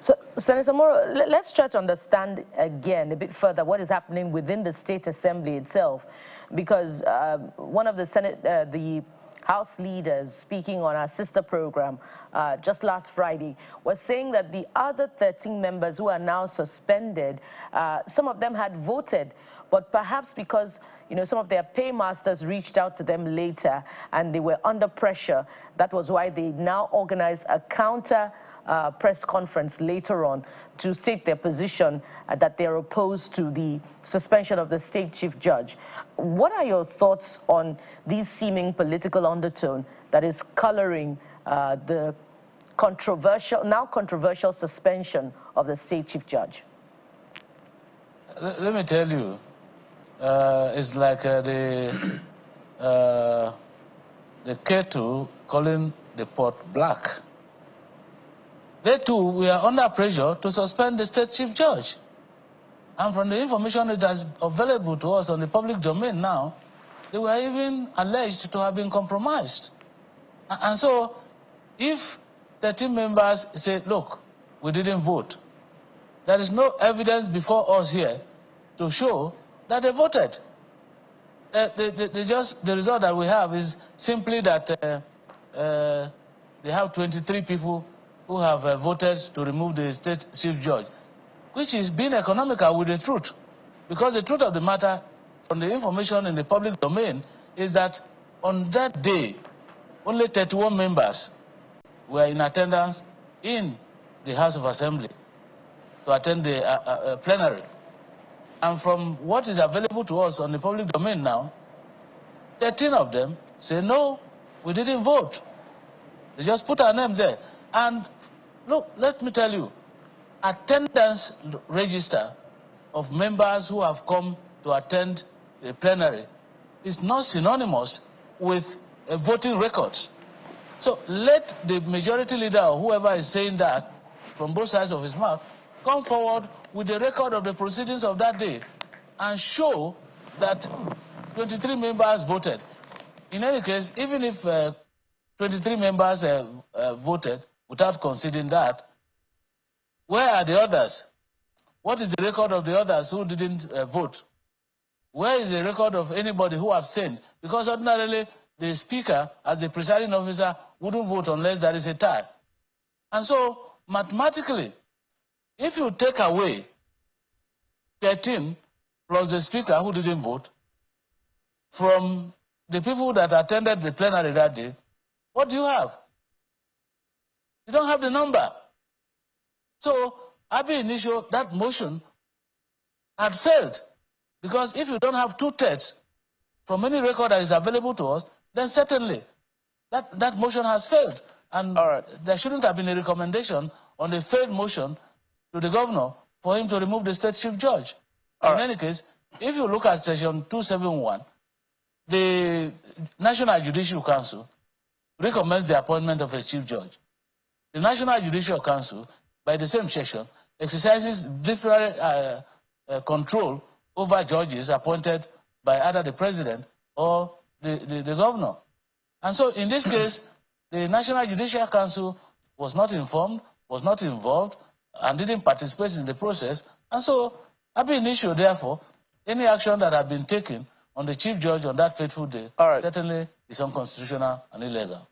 So, Senator Moro, let's try to understand again a bit further what is happening within the State Assembly itself, because one of the House leaders speaking on our sister program just last Friday was saying that the other 13 members who are now suspended, some of them had voted, but perhaps because some of their paymasters reached out to them later and they were under pressure, that was why they now organized a counter press conference later on to state their position that they're opposed to the suspension of the state chief judge. What are your thoughts on these seeming political undertone that is coloring the now controversial suspension of the state chief judge? Let me tell you, it's like the kettle calling the pot black. They too, we are under pressure to suspend the state chief judge. And from the information that is available to us on the public domain now, they were even alleged to have been compromised. And so, if 13 members say, look, we didn't vote, there is no evidence before us here to show that they voted. The result that we have is simply that they have 23 people who have voted to remove the state chief judge, which is being economical with the truth. Because the truth of the matter, from the information in the public domain, is that on that day, only 31 members were in attendance in the House of Assembly to attend the plenary. And from what is available to us on the public domain now, 13 of them say, no, we didn't vote. They just put our name there. And look, let me tell you, attendance register of members who have come to attend the plenary is not synonymous with voting records. So let the majority leader or whoever is saying that from both sides of his mouth come forward with the record of the proceedings of that day and show that 23 members voted. In any case, even if 23 members voted without conceding that, where are the others? What is the record of the others who didn't vote? Where is the record of anybody who abstained? Because ordinarily, the speaker, as the presiding officer, wouldn't vote unless there is a tie. And so, mathematically, if you take away 13 plus the speaker who didn't vote from the people that attended the plenary that day, what do you have? You don't have the number. So, ab initio, that motion had failed. Because if you don't have 2/3 from any record that is available to us, then certainly that motion has failed. And there shouldn't have been a recommendation on the failed motion to the governor for him to remove the state chief judge. In any case, if you look at section 271, the National Judicial Council recommends the appointment of a chief judge. The National Judicial Council, by the same section, exercises different control over judges appointed by either the president or the governor. And so in this case, the National Judicial Council was not informed, was not involved, and didn't participate in the process. And so, ab initio, therefore, any action that had been taken on the chief judge on that fateful day certainly is unconstitutional and illegal.